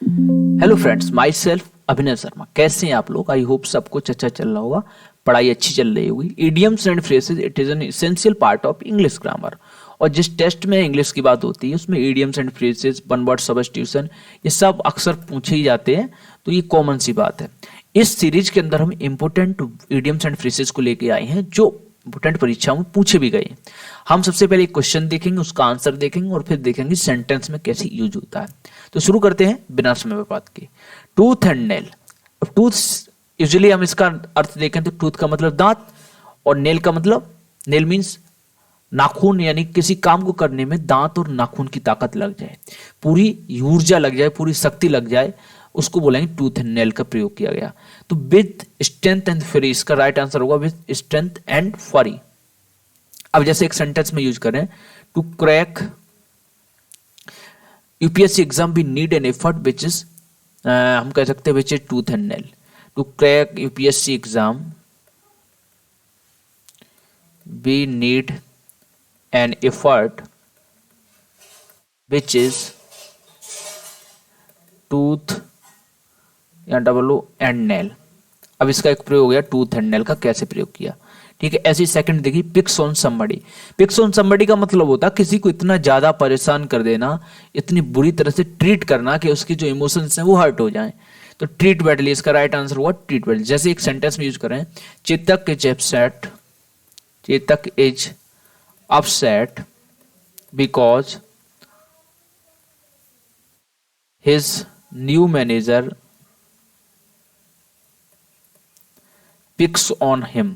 Hello friends, my self अभिनव शर्मा। कैसे हैं आप लोग? आई होप सब कुछ अच्छा चल रहा होगा, पढ़ाई अच्छी चल रही होगी। Idioms and phrases it is an essential part of English grammar. और जिस टेस्ट में इंग्लिश की बात होती है उसमें idioms and phrases, one word substitution, ये सब अक्सर पूछे ही जाते हैं, तो ये कॉमन सी बात है। इस सीरीज के अंदर हम इंपोर्टेंट इडियम्स एंड फ्रेजेस को लेके आए हैं जो इंपोर्टेंट परीक्षाओं में पूछे भी गए। हम सबसे पहले एक क्वेश्चन देखेंगे, उसका आंसर देखेंगे और फिर देखेंगे सेंटेंस में कैसे यूज होता है। तो शुरू करते हैं बिना समय बर्बाद के। Tooth and nail. Tooth usually हम इसका अर्थ देखें तो टूथ का मतलब दांत और नेल का मतलब, नेल मीन्स नाखून, यानी किसी काम को करने में दांत और नाखून की ताकत लग जाए, पूरी ऊर्जा लग जाए, पूरी शक्ति लग जाए, उसको बोलेंगे टूथ एंड नेल का प्रयोग किया गया। तो विथ स्ट्रेंथ एंड फ्री, इसका राइट आंसर होगा विथ स्ट्रेंथ एंड फ्री। अब जैसे एक सेंटेंस में यूज करें, टू क्रैक यूपीएससी एग्जाम भी need an effort which is, हम कह सकते हैं which is tooth and nail. To crack UPSC exam we need an effort which is tooth या डबल ओ एंड नेल। अब इसका एक प्रयोग हो गया टूथ एंड नेल का, कैसे प्रयोग किया, ठीक है। ऐसी सेकंड देखिए, picks on somebody. Picks on somebody का मतलब होता है किसी को इतना ज्यादा परेशान कर देना, इतनी बुरी तरह से ट्रीट करना कि उसकी जो इमोशंस हैं वो हर्ट हो जाएं। तो ट्रीट बैडली, इसका राइट आंसर हुआ ट्रीट बैडली। जैसे एक सेंटेंस में यूज करें, Chetak is upset, Chetak is upset because his new manager picks on him।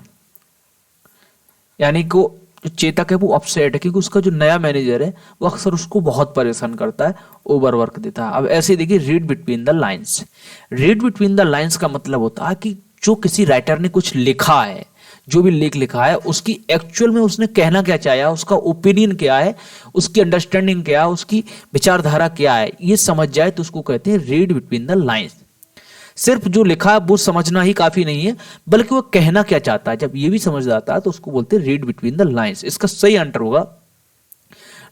यानी कि जो चेतक है वो अपसेट है क्योंकि उसका जो नया मैनेजर है वो अक्सर उसको बहुत परेशान करता है, ओवरवर्क देता है। अब ऐसे देखिए, read between the lines. Read between the lines का मतलब होता है कि जो किसी राइटर ने कुछ लिखा है, जो भी लेख लिखा है, उसकी एक्चुअल में उसने कहना क्या चाहा, उसका ओपिनियन क्या है, उसकी अंडरस्टैंडिंग क्या है, उसकी विचारधारा क्या है, ये समझ जाए तो उसको कहते हैं रीड बिटवीन द लाइंस। सिर्फ जो लिखा है वो समझना ही काफी नहीं है, बल्कि वो कहना क्या चाहता है, जब ये भी समझ आता है तो उसको बोलते हैं रीड बिटवीन द लाइंस। इसका सही आंसर होगा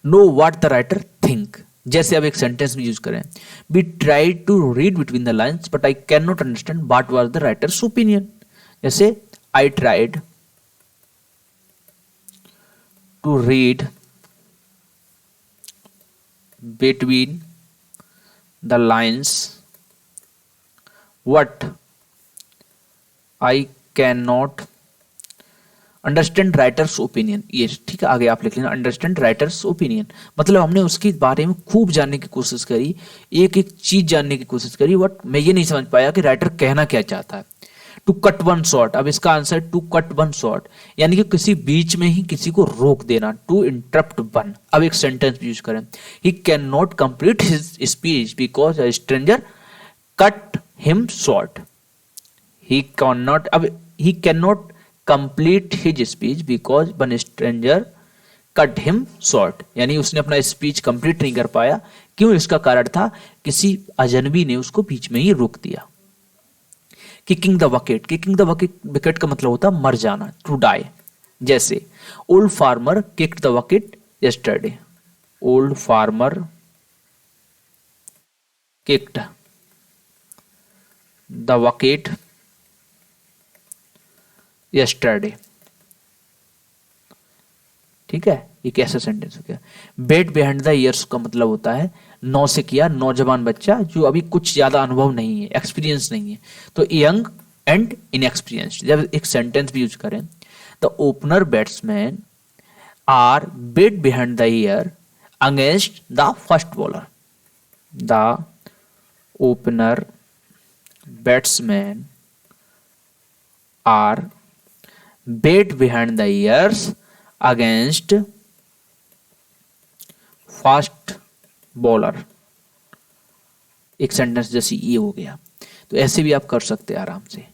know what the writer think. जैसे अब एक सेंटेंस में यूज करें, we try to read between the lines but I can not understand what was the writer's opinion. जैसे I tried to read between the lines but I cannot understand writers opinion. ये ठीक है, आगे आप लिख लेना understand writers opinion. मतलब हमने उसके बारे में खूब जानने की कोशिश करी, एक एक चीज जानने की कोशिश करी, बट मैं ये नहीं समझ पाया कि राइटर कहना क्या चाहता है। To cut one short. अब इसका answer to cut one short, यानी कि किसी बीच में ही किसी को रोक देना, टू इंटरप्ट वन। अब एक सेंटेंस यूज करें, he can not complete his speech because a stranger cut him short. He can not, अब he can not complete his speech because one stranger cut him short, यानी उसने अपना speech complete नहीं कर पाया। क्यों? इसका कारण था किसी अजनबी ने उसको बीच में ही रोक दिया। Kicking the bucket. Kicking the bucket का मतलब होता है मर जाना, टू डाई। जैसे old farmer kicked the bucket yesterday. Old farmer kicked the bucket yesterday. ठीक है, ये कैसा सेंटेंस हो गया। बेट बिहाइंड द ईयर्स का मतलब होता है नौ से किया, नौजवान बच्चा जो अभी कुछ ज्यादा अनुभव नहीं है, एक्सपीरियंस नहीं है, तो यंग एंड इनएक्सपीरियंस्ड। जब एक सेंटेंस भी यूज करें, the opener batsman are bet behind the ear against the first bowler. The opener batsman are bet behind the ears against fast bowler. एक सेंटेंस जैसे ये हो गया, तो ऐसे भी आप कर सकते हैं आराम से।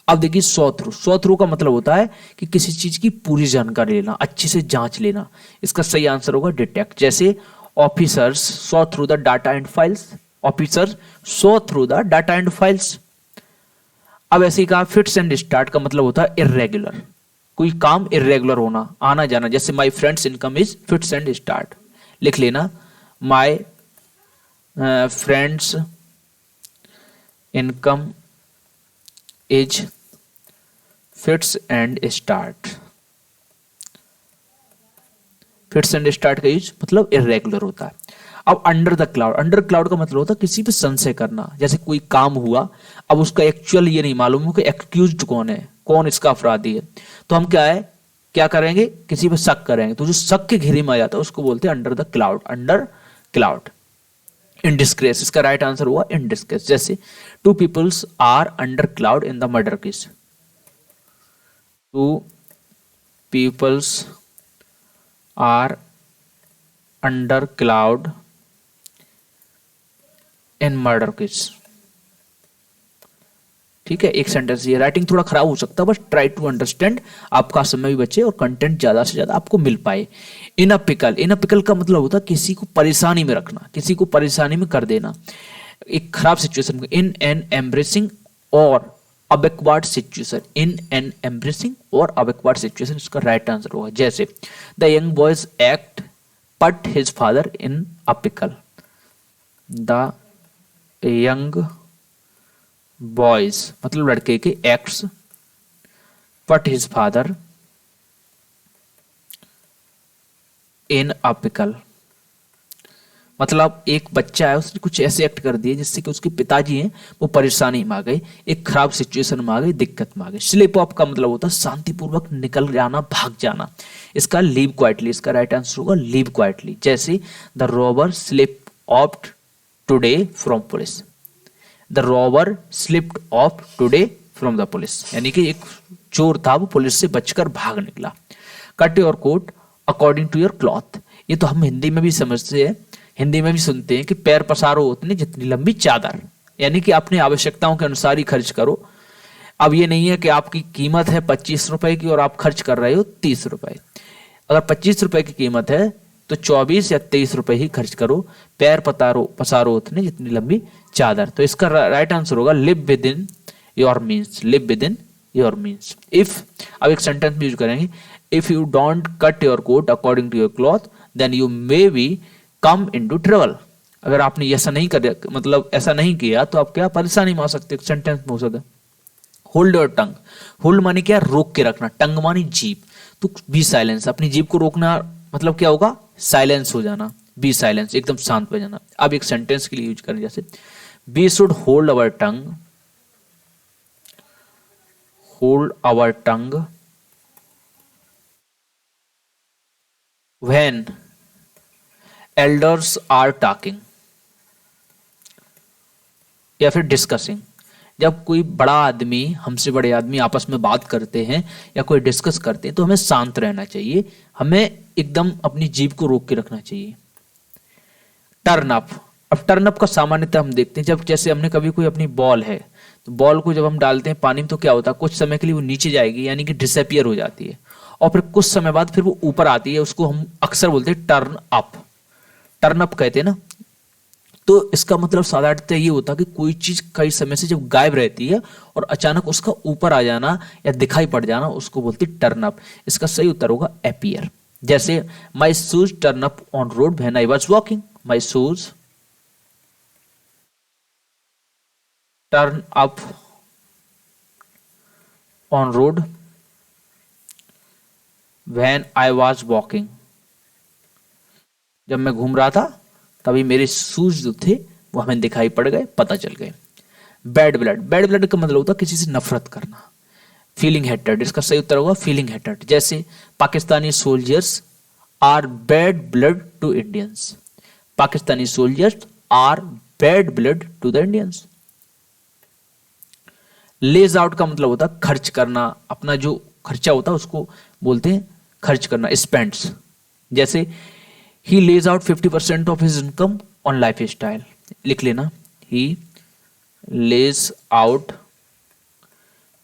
अब देखिए सॉ थ्रू। सॉ थ्रू का मतलब होता है कि किसी चीज की पूरी जानकारी लेना, अच्छे से जांच लेना। इसका सही आंसर होगा डिटेक्ट। जैसे officers saw through the data and files. Officers saw through the data and files. अब ऐसे ही कहा फिट्स एंड स्टार्ट का मतलब होता है इर्रेगुलर, कोई काम इर्रेगुलर होना, आना जाना। जैसे my friends income is fits and start, लिख लेना my friends income is fits and start. Fits and start का यूज मतलब इरेगुलर होता है। अब under the cloud, under cloud का मतलब होता है किसी पे संशय करना, जैसे कोई काम हुआ, अब उसका एक्चुअल ये नहीं मालूम हो कि एक्यूज्ड कौन है, कौन इसका अपराधी है, तो हम क्या करेंगे, किसी पे शक करेंगे, तो जो शक के घेरे में आ जाता है उसको बोलते हैं under the cloud, under cloud. In disgrace, इसका राइट आंसर हुआ इन डिस्ग्रेस। जैसे two peoples are under cloud in the murder case, two peoples are under cloud in murder case. ठीक है, एक सेंटेंस, ये राइटिंग थोड़ा खराब हो सकता है, बस ट्राई टू अंडरस्टैंड, आपका समय भी बचे और कंटेंट ज्यादा से ज्यादा आपको मिल पाए। इन a pickle, in a pickle का मतलब होता है किसी को परेशानी में रखना, किसी को परेशानी में कर देना, एक खराब सिचुएशन में। इन एन एम्ब्रेसिंग और a backward situation, in an embarrassing और अ बैकवर्ड सिचुएशन, इसका राइट आंसर होगा। जैसे the young boys act put his father in a pickle, the young boys मतलब लड़के के acts put his father in a pickle, मतलब एक बच्चा है उसने कुछ ऐसे एक्ट कर दिए जिससे कि उसके पिताजी हैं वो परेशानी में आ गए, एक खराब सिचुएशन में आ गए, दिक्कत में आ गए। स्लिप ऑफ का मतलब होता है शांतिपूर्वक निकल जाना, भाग जाना, इसका लीव क्वाइटली, इसका राइट आंसर होगा लीव क्वाइटली। जैसे the robber slip of today from police, the robber slipped of today from the police, यानी कि एक चोर था वो पुलिस से बचकर भाग निकला। Cut your coat according to your cloth, ये तो हम हिंदी में भी समझते हैं, हिंदी में भी सुनते हैं कि पैर पसारो उतनी जितनी लंबी चादर, यानी कि अपनी आवश्यकताओं के अनुसार ही खर्च करो। अब ये नहीं है कि आपकी कीमत है 25 रुपए की और आप खर्च कर रहे हो 30 रुपए। अगर 25 रुपए की कीमत है तो 24 या 23 रुपए ही खर्च करो, पैर पसारो उतने जितनी लंबी चादर। तो इसका राइट आंसर होगा live within your means, live within your means. If, अब एक सेंटेंस यूज करेंगे, if you don't cut your coat according to your cloth then you may become into trouble. अगर आपने ऐसा नहीं कर, मतलब ऐसा नहीं किया तो आप क्या परेशानी में आ सकते, सेंटेंस में हो सकता है। होल्ड योर टंग, होल्ड माने क्या, रोक के रखना, टंग मानी जीभ, तो बी साइलेंस, अपनी जीभ को रोकना मतलब क्या होगा, साइलेंस हो जाना, बी साइलेंस, एकदम शांत हो जाना। अब एक सेंटेंस के लिए यूज करें, जैसे we should hold our tongue, hold our tongue when elders are talking, या फिर डिस्कसिंग, जब कोई बड़ा आदमी, हमसे बड़े आदमी आपस में बात करते हैं या कोई डिस्कस करते हैं तो हमें शांत रहना चाहिए, हमें एकदम अपनी जीभ को रोक के रखना चाहिए। टर्न अप, अब टर्न अप का सामान्यतः हम देखते हैं जब, जैसे हमने कभी कोई अपनी बॉल है तो बॉल को जब हम डालते हैं पानी में तो क्या होता है, कुछ समय के लिए वो नीचे जाएगी यानी कि डिसअपियर हो जाती है, और फिर कुछ समय बाद फिर वो ऊपर आती है, उसको हम अक्सर बोलते हैं टर्न अप, टर्न अप कहते हैं ना। तो इसका मतलब साधारणतः ये होता है कि कोई चीज कई समय से जब गायब रहती है और अचानक उसका ऊपर आ जाना या दिखाई पड़ जाना, उसको बोलते हैं टर्न अप। इसका सही उत्तर होगा अपीयर। जैसे my shoes turn up on road when I was walking, my shoes turn up on road when I was walking, जब मैं घूम रहा था तभी मेरे शूज जो थे वो हमें दिखाई पड़ गए, पता चल गए। बैड ब्लड, बैड ब्लड का मतलब होता है किसी से नफरत करना, फीलिंग हेटेड, इसका सही उत्तर होगा फीलिंग हेटेड। जैसे Pakistani soldiers are bad blood to Indians, Pakistani soldiers are bad blood to the Indians. Lays out का मतलब होता है खर्च करना, अपना जो खर्चा होता है उसको बोलते हैं खर्च करना, स्पेंड्स। जैसे ही lays out 50% off his income on lifestyle, लिख लेना, he lays out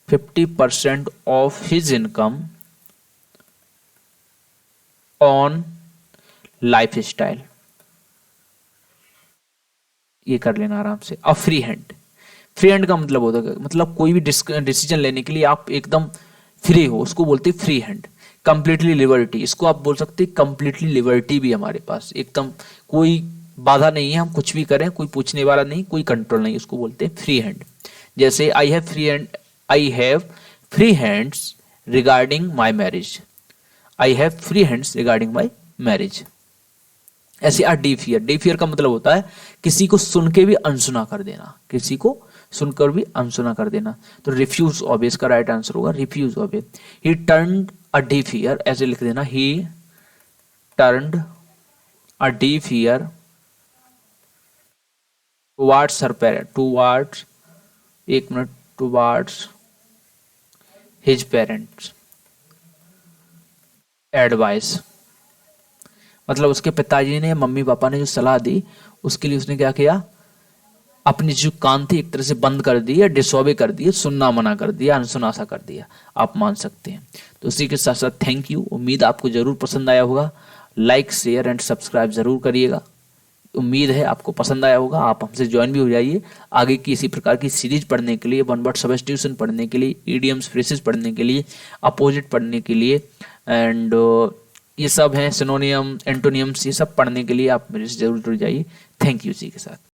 50% off his income on lifestyle, ये कर लेना आराम से। अब फ्री हैंड, फ्री हैंड का मतलब होता है मतलब कोई भी डिसीजन लेने के लिए आप एकदम फ्री हो, उसको बोलते हैं फ्री हैंड। कंप्लीटली लिबर्टी, इसको आप बोल सकते हैं कंप्लीटली लिबर्टी भी हमारे पास, एकदम कोई बाधा नहीं है, हम कुछ भी करें, कोई पूछने वाला नहीं, कोई कंट्रोल नहीं, उसको बोलते हैं फ्री हैंड। जैसे I have free hands regarding my marriage, I have free hands regarding my marriage. ऐसे डी फियर का मतलब होता है किसी को सुन के भी अनसुना कर देना, किसी को सुनकर भी अनसुना कर देना। तो रिफ्यूज ऑबे इसका राइट आंसर होगा, refuse obey. He turned a deaf ear, ऐसे लिख देना, he turned a deaf ear towards her parent, towards, एक minute, towards his parents advice, मतलब उसके पिताजी ने, मम्मी पापा ने जो सलाह दी उसके लिए उसने क्या किया, अपनी जो कान थी एक तरह से बंद कर दी, या डिसऑबे कर दिया, सुनना मना कर दिया, अनसुना सा कर दिया, आप मान सकते हैं। तो उसी के साथ साथ थैंक यू, उम्मीद आपको जरूर पसंद आया होगा। लाइक शेयर एंड सब्सक्राइब जरूर करिएगा। उम्मीद है आपको पसंद आया होगा, आप हमसे ज्वाइन भी हो जाइए आगे की इसी प्रकार की सीरीज पढ़ने के लिए, वन वर्ड सब्स्टिट्यूशन पढ़ने के लिए, ईडियम्स फ्रेसेस पढ़ने के लिए, अपोजिट पढ़ने के लिए, एंड ये सब हैं सिनोनियम एंटोनियम्स, ये सब पढ़ने के लिए आप मेरे से जरूर जुड़ जाइए। थैंक यू जी के साथ।